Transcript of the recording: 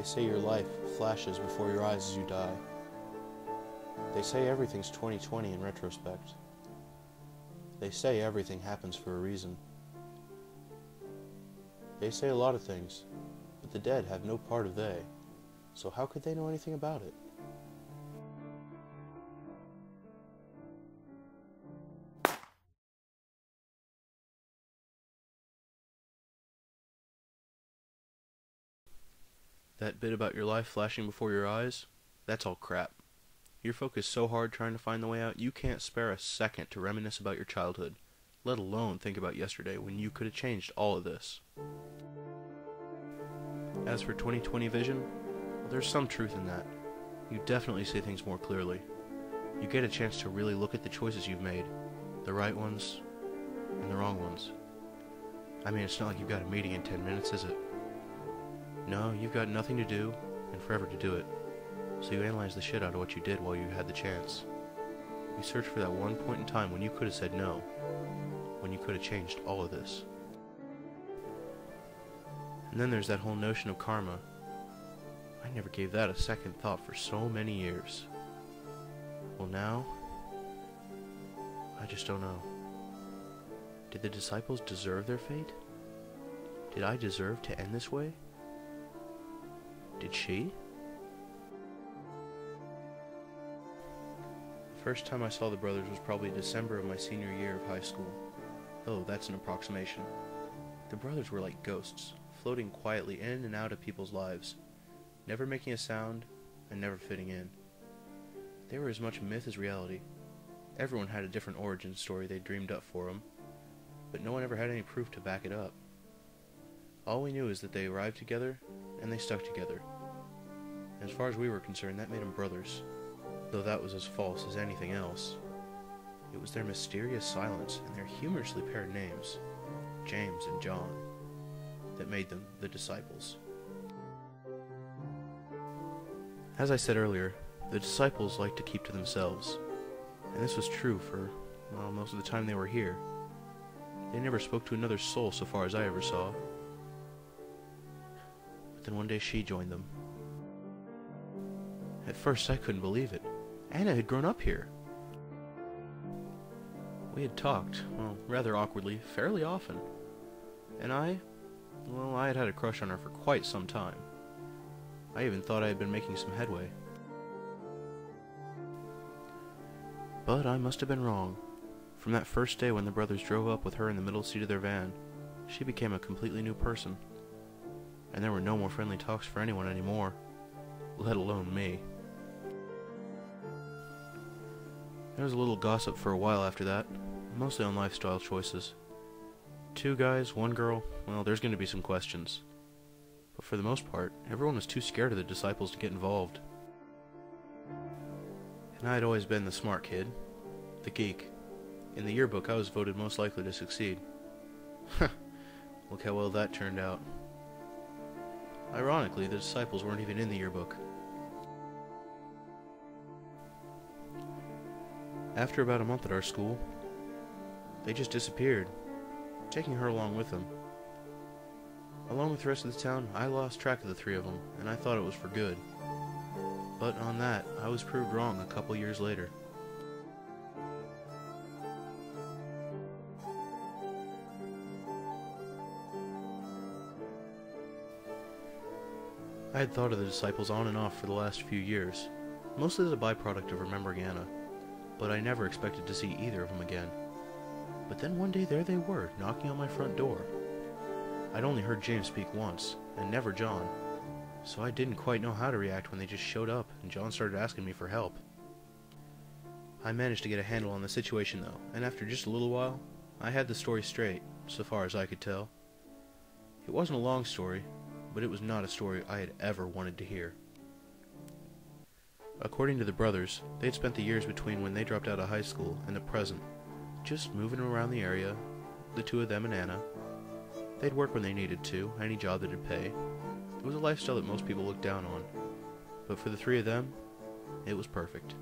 They say your life flashes before your eyes as you die. They say everything's 20/20 in retrospect. They say everything happens for a reason. They say a lot of things, but the dead have no part of they, so how could they know anything about it? That bit about your life flashing before your eyes, that's all crap. You're focused so hard trying to find the way out, you can't spare a second to reminisce about your childhood, let alone think about yesterday when you could have changed all of this. As for 20/20 vision, well, there's some truth in that. You definitely see things more clearly. You get a chance to really look at the choices you've made, the right ones and the wrong ones. I mean, it's not like you've got a meeting in 10 minutes, is it? No, you've got nothing to do and forever to do it. So you analyze the shit out of what you did while you had the chance. You search for that one point in time when you could have said no, when you could have changed all of this. And then there's that whole notion of karma. I never gave that a second thought for so many years. Well, now, I just don't know. Did the disciples deserve their fate? Did I deserve to end this way? Did she? The first time I saw the brothers was probably December of my senior year of high school. Oh, that's an approximation. The brothers were like ghosts, floating quietly in and out of people's lives, never making a sound and never fitting in. They were as much myth as reality. Everyone had a different origin story they dreamed up for them, but no one ever had any proof to back it up. All we knew is that they arrived together and they stuck together. As far as we were concerned, that made them brothers, though that was as false as anything else. It was their mysterious silence and their humorously paired names, James and John, that made them the disciples. As I said earlier, the disciples liked to keep to themselves, and this was true for, well, most of the time they were here. They never spoke to another soul so far as I ever saw. But then one day she joined them. At first I couldn't believe it. Anna had grown up here. We had talked, well, rather awkwardly, fairly often. And I had had a crush on her for quite some time. I even thought I had been making some headway. But I must have been wrong. From that first day when the brothers drove up with her in the middle seat of their van, she became a completely new person. And there were no more friendly talks for anyone anymore, let alone me. There was a little gossip for a while after that, mostly on lifestyle choices. 2 guys, 1 girl, well, there's going to be some questions. But for the most part, everyone was too scared of the disciples to get involved. And I had always been the smart kid, the geek. In the yearbook, I was voted most likely to succeed. Look how well that turned out. Ironically, the disciples weren't even in the yearbook. After about a month at our school, they just disappeared, taking her along with them. Along with the rest of the town, I lost track of the 3 of them, and I thought it was for good. But on that, I was proved wrong a couple years later. I had thought of the disciples on and off for the last few years, mostly as a byproduct of remembering Anna, but I never expected to see either of them again. But then one day there they were, knocking on my front door. I'd only heard James speak once, and never John, so I didn't quite know how to react when they just showed up and John started asking me for help. I managed to get a handle on the situation though, and after just a little while, I had the story straight, so far as I could tell. It wasn't a long story, but it was not a story I had ever wanted to hear. According to the brothers, they'd spent the years between when they dropped out of high school and the present, just moving around the area, the 2 of them and Anna. They'd work when they needed to, any job that'd pay. It was a lifestyle that most people looked down on, but for the 3 of them, it was perfect.